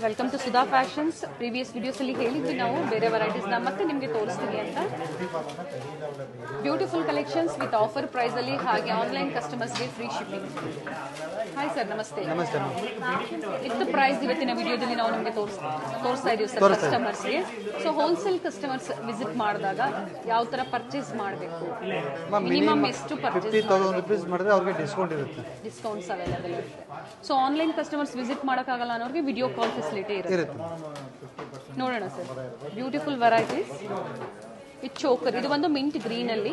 Welcome to Sudha fashions. Previous ವಿಡಿಯೋಸಲ್ಲಿ ಹೇಳಿದ್ವಿ ನಾವು ಬೇರೆ ವೆರೈಟೀಸ್ನ ಮತ್ತೆ ನಿಮಗೆ ತೋರಿಸ್ತೀವಿ ಅಂತ. ಬ್ಯೂಟಿಫುಲ್ ಕಲೆಕ್ಷನ್ಸ್ ವಿತ್ ಆಫರ್ ಪ್ರೈಸಲ್ಲಿ, ಹಾಗೆ ಆನ್ಲೈನ್ ಕಸ್ಟಮರ್ಸ್ಗೆ ಫ್ರೀ ಶಿಪ್ಪಿಂಗ್. ಹಾಯ್ ಸರ್, ನಮಸ್ತೆ. ನಮಸ್ತೆ. ಎಷ್ಟು ಪ್ರೈಸ್ ಇವತ್ತಿನ ವಿಡಿಯೋದಲ್ಲಿ ನಾವು ನಿಮಗೆ ತೋರಿಸ್ತಾ ಇದೀವಿ ಸರ್ ಕಸ್ಟಮರ್ಸ್ಗೆ. ಸೊ ಹೋಲ್ಸೇಲ್ ಕಸ್ಟಮರ್ಸ್ ವಿಸಿಟ್ ಮಾಡಿದಾಗ ಯಾವ ಥರ ಪರ್ಚೇಸ್ ಮಾಡಬೇಕು, ಮಿನಿಮಮ್ ಎಷ್ಟು ಪರ್ಚೇಸ್ ₹50,000 ಮಾಡಿದ್ರೆ ಅವ್ರಿಗೆ ಡಿಸ್ಕೌಂಟ್ ಇರುತ್ತೆ, ಡಿಸ್ಕೌಂಟ್ಸ್ ಅವೈಲೇಬಲ್ ಇರುತ್ತೆ. ಸೊ ಆನ್ಲೈನ್ ಕಸ್ಟಮರ್ಸ್ ವಿಸಿಟ್ ಮಾಡೋಕ್ಕಾಗಲ್ಲ ಅನ್ನೋರಿಗೆ ವಿಡಿಯೋ ಕಾಲ್ ಫೆಸಿಲಿಟಿ ಇರುತ್ತೆ. ನೋಡೋಣ sir, beautiful varieties with choker. ಇದು ಒಂದು ಮಿಂಟ್ ಗ್ರೀನಲ್ಲಿ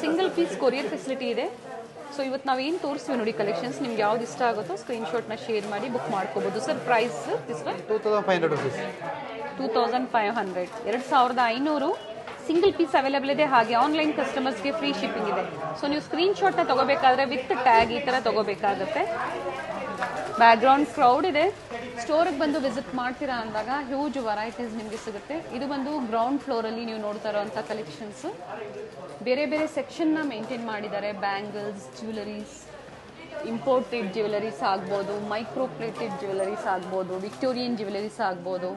ಸಿಂಗಲ್ ಪೀಸ್ ಕೊರಿಯರ್ ಫೆಸಿಲಿಟಿ ಇದೆ. ಸೊ ಇವತ್ತು ನಾವು ಏನು ತೋರಿಸ್ತೀವಿ ನೋಡಿ ಕಲೆಕ್ಷನ್ಸ್, ನಿಮ್ಗೆ ಯಾವ್ದು ಇಷ್ಟ ಆಗುತ್ತೋ ಸ್ಕ್ರೀನ್ಶಾಟ್ನ ಶೇರ್ ಮಾಡಿ ಬುಕ್ ಮಾಡ್ಕೋಬೋದು. Sir price this one ₹2,500. 2500, 2500 single piece available ಇದೆ. ಹಾಗೆ ಆನ್ಲೈನ್ ಕಸ್ಟಮರ್ಸ್ಗೆ ಫ್ರೀ ಶಿಪ್ಪಿಂಗ್ ಇದೆ. ಸೊ ನೀವು ಸ್ಕ್ರೀನ್ಶಾಟ್ನ ತಗೋಬೇಕಾದ್ರೆ ವಿತ್ ಟ್ಯಾಗ್ ಈ ಥರ ತಗೋಬೇಕಾಗುತ್ತೆ. ಬ್ಯಾಕ್ಗ್ರೌಂಡ್ ಕ್ರೌಡ್ ಇದೆ. ಸ್ಟೋರಿಗೆ ಬಂದು ವಿಸಿಟ್ ಮಾಡ್ತೀರಾ ಅಂದಾಗ ಹ್ಯೂಜ್ ವೆರೈಟೀಸ್ ನಿಮಗೆ ಸಿಗುತ್ತೆ. ಇದು ಬಂದು ಗ್ರೌಂಡ್ ಫ್ಲೋರಲ್ಲಿ ನೀವು ನೋಡ್ತಾ ಇರೋವಂಥ ಕಲೆಕ್ಷನ್ಸ್. ಬೇರೆ ಬೇರೆ ಸೆಕ್ಷನ್ನ ಮೇಂಟೈನ್ ಮಾಡಿದ್ದಾರೆ. ಬ್ಯಾಂಗಲ್ಸ್, ಜ್ಯುವೆಲರೀಸ್, ಇಂಪೋರ್ಟೆಡ್ ಜ್ಯುವೆಲರೀಸ್ ಆಗ್ಬೋದು, ಮೈಕ್ರೋ ಪ್ಲೇಟೆಡ್ ಜ್ಯುವೆಲರೀಸ್ ಆಗ್ಬೋದು, ವಿಕ್ಟೋರಿಯನ್ ಜ್ಯುವೆಲರೀಸ್ ಆಗ್ಬೋದು.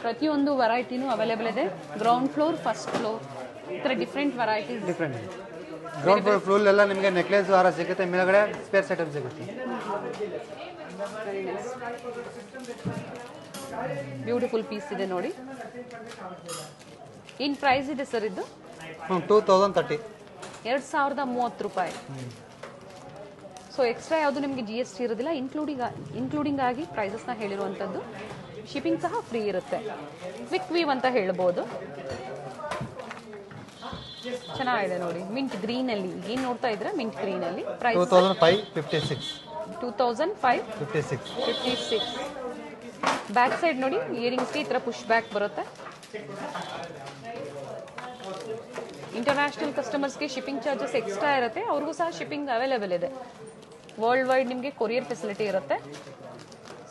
ಪ್ರತಿಯೊಂದು ವೆರೈಟಿನೂ ಅವೈಲೇಬಲ್ ಇದೆ. ಗ್ರೌಂಡ್ ಫ್ಲೋರ್, ಫಸ್ಟ್ ಫ್ಲೋರ್, ಈ ಥರ ಡಿಫ್ರೆಂಟ್ ವೆರೈಟೀಸ್. ಗ್ರೌಂಡ್ ಫ್ಲೋರ್ ಎಲ್ಲ ನಿಮಗೆ ನೆಕ್ಲೆಸ್ ಹಾರ ಸಿಗುತ್ತೆ, ಮೇಲ್ಗಡೆ ಸ್ಪೇರ್ಸ್ ಐಟಮ್ ಸಿಗುತ್ತೆ. ಬ್ಯೂಟಿಫುಲ್ ಪೀಸ್ ಇದೆ ನೋಡಿ. ಏನು ಪ್ರೈಸ್ ಇದೆ ಸರ್ ಇದು? ₹2,030. ₹2,030. ಸೊ ಎಕ್ಸ್ಟ್ರಾ ಯಾವುದು ನಿಮಗೆ GST ಇರೋದಿಲ್ಲ. ಇನ್ಕ್ಲೂಡಿಂಗ್ ಆಗಿ ಪ್ರೈಸಸ್ನ ಹೇಳಿರುವಂಥದ್ದು. ಶಿಪ್ಪಿಂಗ್ ಸಹ ಫ್ರೀ ಇರುತ್ತೆ. ಕ್ವಿಕ್ ವೀವ್ ಅಂತ ಹೇಳ್ಬೋದು. ಚೆನ್ನಾಗಿದೆ ನೋಡಿ, ಮಿಂಟ್ ಗ್ರೀನಲ್ಲಿ. ಏನು ನೋಡ್ತಾ ಇದ್ರೆ ಮಿಂಟ್ ಗ್ರೀನಲ್ಲಿ. ಪ್ರೈಸ್ $2,556. ಬ್ಯಾಕ್ ಸೈಡ್ ನೋಡಿ, ಇಯರಿಂಗ್ಸ್ಗೆ ಈ ಥರ ಪುಷ್ ಬ್ಯಾಕ್ ಬರುತ್ತೆ. ಇಂಟರ್ನ್ಯಾಷನಲ್ ಕಸ್ಟಮರ್ಸ್ಗೆ ಶಿಪ್ಪಿಂಗ್ ಚಾರ್ಜಸ್ ಎಕ್ಸ್ಟ್ರಾ ಇರುತ್ತೆ, ಅವ್ರಿಗೂ ಸಹ ಶಿಪ್ಪಿಂಗ್ ಅವೈಲೇಬಲ್ ಇದೆ. ವರ್ಲ್ಡ್ ವೈಡ್ ನಿಮಗೆ ಕೊರಿಯರ್ ಫೆಸಿಲಿಟಿ ಇರುತ್ತೆ.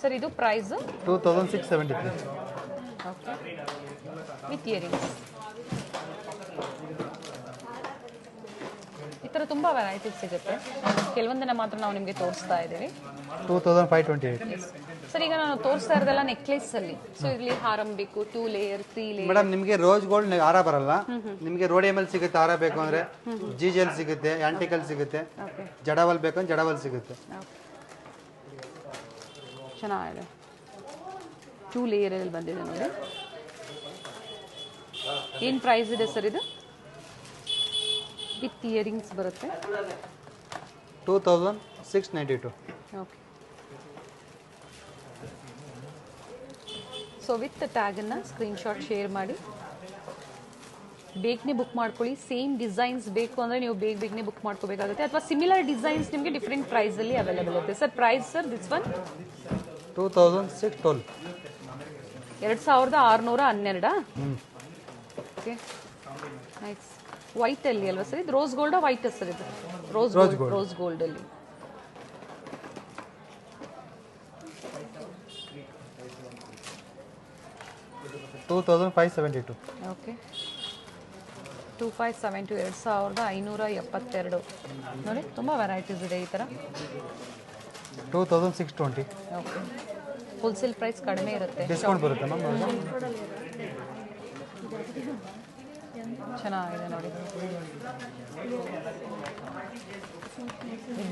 ಸರ್ ಇದು ಪ್ರೈಸ್ $2,673. Okay, with earrings. ಈ ಥರ ತುಂಬ ವೆರೈಟೀಸ್ ಸಿಗುತ್ತೆ. ಕೆಲವೊಂದನ್ನ ಮಾತ್ರ ನಾವು ನಿಮಗೆ ತೋರಿಸ್ತಾ ಇದ್ದೀವಿ. $2,528. ಸರ್ ಈಗ ನಾನು ತೋರಿಸ್ತಾ ಇರೋದೆಲ್ಲ ನೆಕ್ಲೆಸ್ ಅಲ್ಲಿ. ಸೊ ಇಲ್ಲಿ ಹಾರಂ ಬೇಕು, 2 ಲೇಯರ್ 3 ಲೇಯರ್. ಮೇಡಮ್ ನಿಮಗೆ ರೋಸ್ ಗೋಲ್ಡ್ ಹಾರ ಬರಲ್ಲ, ನಿಮಗೆ ರೋಡಿಯಮಲ್ ಸಿಗುತ್ತೆ. ಹಾರ ಬೇಕು ಅಂದ್ರೆ GGL ಸಿಗುತ್ತೆ, ಆಂಟಿಕಲ್ ಸಿಗುತ್ತೆ, ಜಡವಲ್ ಬೇಕು ಅಂದ್ರೆ ಜಡವಲ್ ಸಿಗುತ್ತೆ. ಚೆನ್ನಾಗಿದೆ. 2 ಲೇಯರಲ್ಲಿ ಬಂದಿದೆ ನೋಡಿ. ಏನು ಪ್ರೈಸ್ ಇದೆ ಸರ್ ಇದು? ವಿತ್ ಇಯರಿಂಗ್ಸ್ ಬರುತ್ತೆ. $2,692. ಓಕೆ. ಸೊ ವಿತ್ ಟ್ಯಾಗನ್ನು ಸ್ಕ್ರೀನ್ಶಾಟ್ ಶೇರ್ ಮಾಡಿ ಬೇಗನೆ ಬುಕ್ ಮಾಡ್ಕೊಳ್ಳಿ. ಸೇಮ್ ಡಿಸೈನ್ಸ್ ಬೇಕು ಅಂದರೆ ನೀವು ಬೇಗನೆ ಬುಕ್ ಮಾಡ್ಕೋಬೇಕಾಗುತ್ತೆ, ಅಥವಾ ಸಿಮಿಲರ್ ಡಿಸೈನ್ಸ್ ನಿಮಗೆ ಡಿಫ್ರೆಂಟ್ ಪ್ರೈಸಲ್ಲಿ ಅವೈಲೇಬಲ್ ಇರುತ್ತೆ. Sir price sir this one $2,612. 2612. Okay, nice. White ಅಲ್ಲಿ ಅಲ್ವಾ ಸರ್ ಇದು? ರೋಸ್ ಗೋಲ್ಡ್ ವೈಟ್ ಸರ್ ಇದು? ರೋಸ್ ಗೋಲ್ಡ್ ಅಲ್ಲಿ. $2,572. ಓಕೆ, 2572, 2572 ನೋಡಿ. ತುಂಬ ವೆರೈಟೀಸ್ ಇದೆ ಈ ಥರ. $2,620. ಓಕೆ, ಹೋಲ್ಸೇಲ್ ಪ್ರೈಸ್ ಕಡಿಮೆ ಇರುತ್ತೆ, ಡಿಸ್ಕೌಂಟ್ ಬರುತ್ತೆ ಮ್ಯಾಮ್. ಚೆನ್ನಾಗಿದೆ ನೋಡಿ.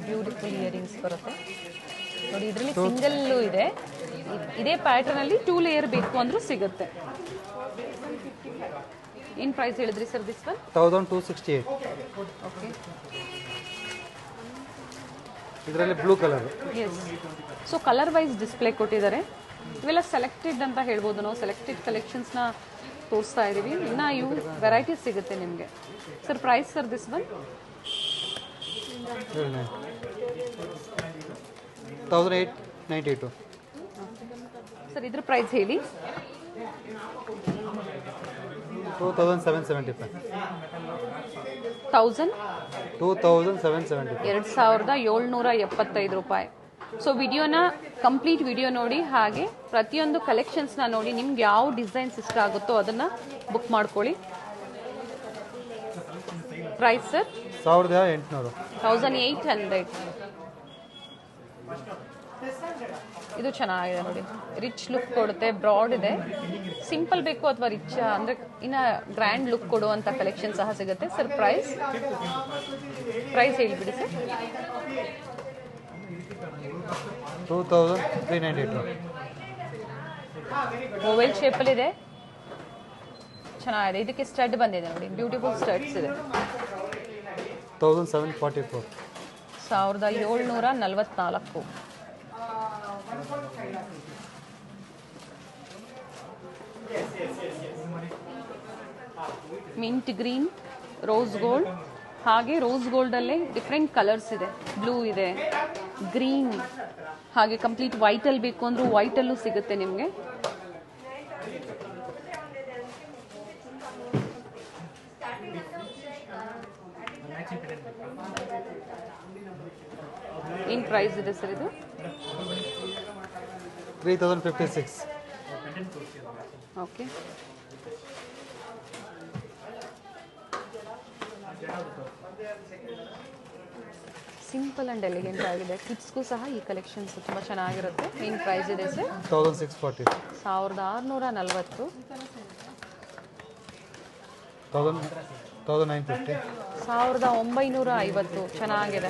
ಬ್ಯೂಟಿಫುಲ್ ಇಯರಿಂಗ್ಸ್ ಬರುತ್ತೆ ನೋಡಿ. ಇದರಲ್ಲಿ ಸಿಂಗಲ್ಲು ಇದೆ. ಇದೇ ಪ್ಯಾಟರ್ನ್ ಅಲ್ಲಿ 2 ಲೇಯರ್ ಬೇಕು ಅಂದ್ರೂ ಸಿಗುತ್ತೆ. ಏನು ಪ್ರೈಸ್ ಹೇಳಿದ್ರಿ ಸರ್ ದಿಸ್ ಒನ್? $1,268. ಓಕೆ, ಇದರಲ್ಲಿ blue colour. Yes. So colour wise display ಕೊಟ್ಟಿದ್ದಾರೆ. ಇವೆಲ್ಲ ಸೆಲೆಕ್ಟೆಡ್ ಅಂತ ಹೇಳ್ಬೋದು. ನಾವು ಸೆಲೆಕ್ಟೆಡ್ ಕಲೆಕ್ಷನ್ಸ್ನ ತೋರಿಸ್ತಾ ಇದ್ದೀವಿ. ಇನ್ನು ಇವು ವೆರೈಟೀಸ್ ಸಿಗುತ್ತೆ ನಿಮಗೆ. Sir price sir this one? $1,892. Sir ಇದ್ರ ಪ್ರೈಸ್ ಹೇಳಿ. $2,775. 2775 ರೂಪಾಯಿ. ಸೊ ವಿಡಿಯೋನ ಕಂಪ್ಲೀಟ್ ವಿಡಿಯೋ ನೋಡಿ, ಹಾಗೆ ಪ್ರತಿಯೊಂದು ಕಲೆಕ್ಷನ್ಸ್ನ ನೋಡಿ. ನಿಮ್ಗೆ ಯಾವ ಡಿಸೈನ್ಸ್ ಇಷ್ಟ ಆಗುತ್ತೋ ಅದನ್ನು ಬುಕ್ ಮಾಡ್ಕೊಳ್ಳಿ. Price sir 1800. 1800. ಇದು ಚೆನ್ನಾಗಿದೆ ನೋಡಿ, ರಿಚ್ ಲುಕ್ ಕೊಡುತ್ತೆ, ಬ್ರಾಡ್ ಇದೆ. ಸಿಂಪಲ್ ಬೇಕು ಅಥವಾ ರಿಚ್ ಅಂದರೆ ಇನ್ನು ಗ್ರ್ಯಾಂಡ್ ಲುಕ್ ಕೊಡುವಂಥ ಕಲೆಕ್ಷನ್ ಸಹ ಸಿಗುತ್ತೆ. ಸರ್ ಪ್ರೈಸ್ ಹೇಳಿಬಿಡಿ ಸರ್. 2392. ಓವೆಲ್ ಶೇಪಲ್ಲಿದೆ, ಚೆನ್ನಾಗಿದೆ. ಇದಕ್ಕೆ ಸ್ಟಡ್ ಬಂದಿದೆ ನೋಡಿ, ಬ್ಯೂಟಿಫುಲ್ ಸ್ಟಡ್ಸ್ ಇದೆ. 1744. 1744. ಮಿಂಟ್ ಗ್ರೀನ್, ರೋಸ್ ಗೋಲ್ಡ್, ಹಾಗೆ ರೋಸ್ ಗೋಲ್ಡಲ್ಲೇ ಡಿಫ್ರೆಂಟ್ ಕಲರ್ಸ್ ಇದೆ. ಬ್ಲೂ ಇದೆ, ಗ್ರೀನ್, ಹಾಗೆ ಕಂಪ್ಲೀಟ್ ವೈಟಲ್ಲಿ ಬೇಕು ಅಂದರೂ ವೈಟಲ್ಲೂ ಸಿಗುತ್ತೆ ನಿಮಗೆ. ಏನು ಪ್ರೈಸ್ ಇದೆ ಸರ್ ಇದು? 3056. ಓಕೆ. ಸಿಂಪಲ್ ಆ್ಯಂಡ್ ಎಲಿಗೆಂಟ್ ಆಗಿದೆ. ಕಿಡ್ಸ್ಗೂ ಸಹ ಈ ಕಲೆಕ್ಷನ್ಸ್ ತುಂಬ ಚೆನ್ನಾಗಿರುತ್ತೆ. ಏನು ಪ್ರೈಸ್ ಇದೆ ಸರ್? 1640. 1640. 1950. 1950. ಚೆನ್ನಾಗಿದೆ,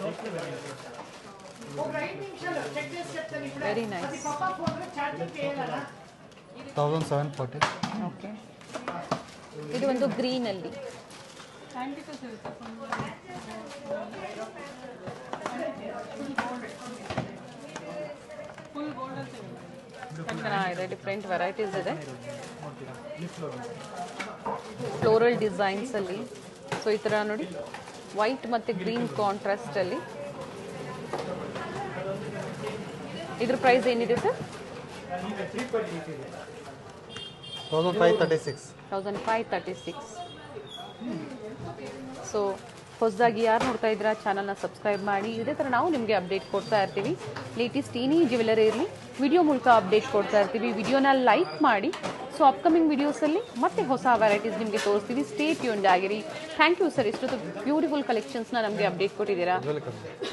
ವೆರಿ ನೈಸ್. 1740. ಓಕೆ. ಇದು ಒಂದು ಗ್ರೀನಲ್ಲಿ. ಚೆನ್ನಾಗಿದೆ, ಡಿಫ್ರೆಂಟ್ ವೆರೈಟೀಸ್ ಇದೆ. ಫ್ಲೋರಲ್ ಡಿಸೈನ್ಸ್ ಅಲ್ಲಿ. ಸೊ ಈ ಥರ ನೋಡಿ, ವೈಟ್ ಮತ್ತು ಗ್ರೀನ್ ಕಾಂಟ್ರಾಸ್ಟ್ ಅಲ್ಲಿ. ಇದ್ರ ಪ್ರೈಸ್ ಏನಿದೆ ಸರ್? 1536. 1536. ಸೊ ಹೊಸದಾಗಿ ಯಾರು ನೋಡ್ತಾ ಇದ್ದೀರಾ ಚಾನಲ್ನ ಸಬ್ಸ್ಕ್ರೈಬ್ ಮಾಡಿ. ಇದೇ ಥರ ನಾವು ನಿಮಗೆ ಅಪ್ಡೇಟ್ ಕೊಡ್ತಾ ಇರ್ತೀವಿ. ಲೇಟೆಸ್ಟ್ ಏನೇ ಜ್ಯುವೆಲರಿ ಇರಲಿ ವಿಡಿಯೋ ಮೂಲಕ ಅಪ್ಡೇಟ್ ಕೊಡ್ತಾ ಇರ್ತೀವಿ. ವಿಡಿಯೋನ ಲೈಕ್ ಮಾಡಿ. ಸೊ ಅಪ್ಕಮಿಂಗ್ ವಿಡಿಯೋಸಲ್ಲಿ ಮತ್ತೆ ಹೊಸ ವೆರೈಟೀಸ್ ನಿಮಗೆ ತೋರಿಸ್ತೀವಿ. ಸ್ಟೇ ಟ್ಯೂನ್ಡ್ ಆಗಿರಿ. ಥ್ಯಾಂಕ್ ಯು ಸರ್, ಇಷ್ಟೊತ್ತು ಬ್ಯೂಟಿಫುಲ್ ಕಲೆಕ್ಷನ್ಸ್ನ ನಮಗೆ ಅಪ್ಡೇಟ್ ಕೊಟ್ಟಿದ್ದೀರಾ. ವೆಲ್ಕಮ್.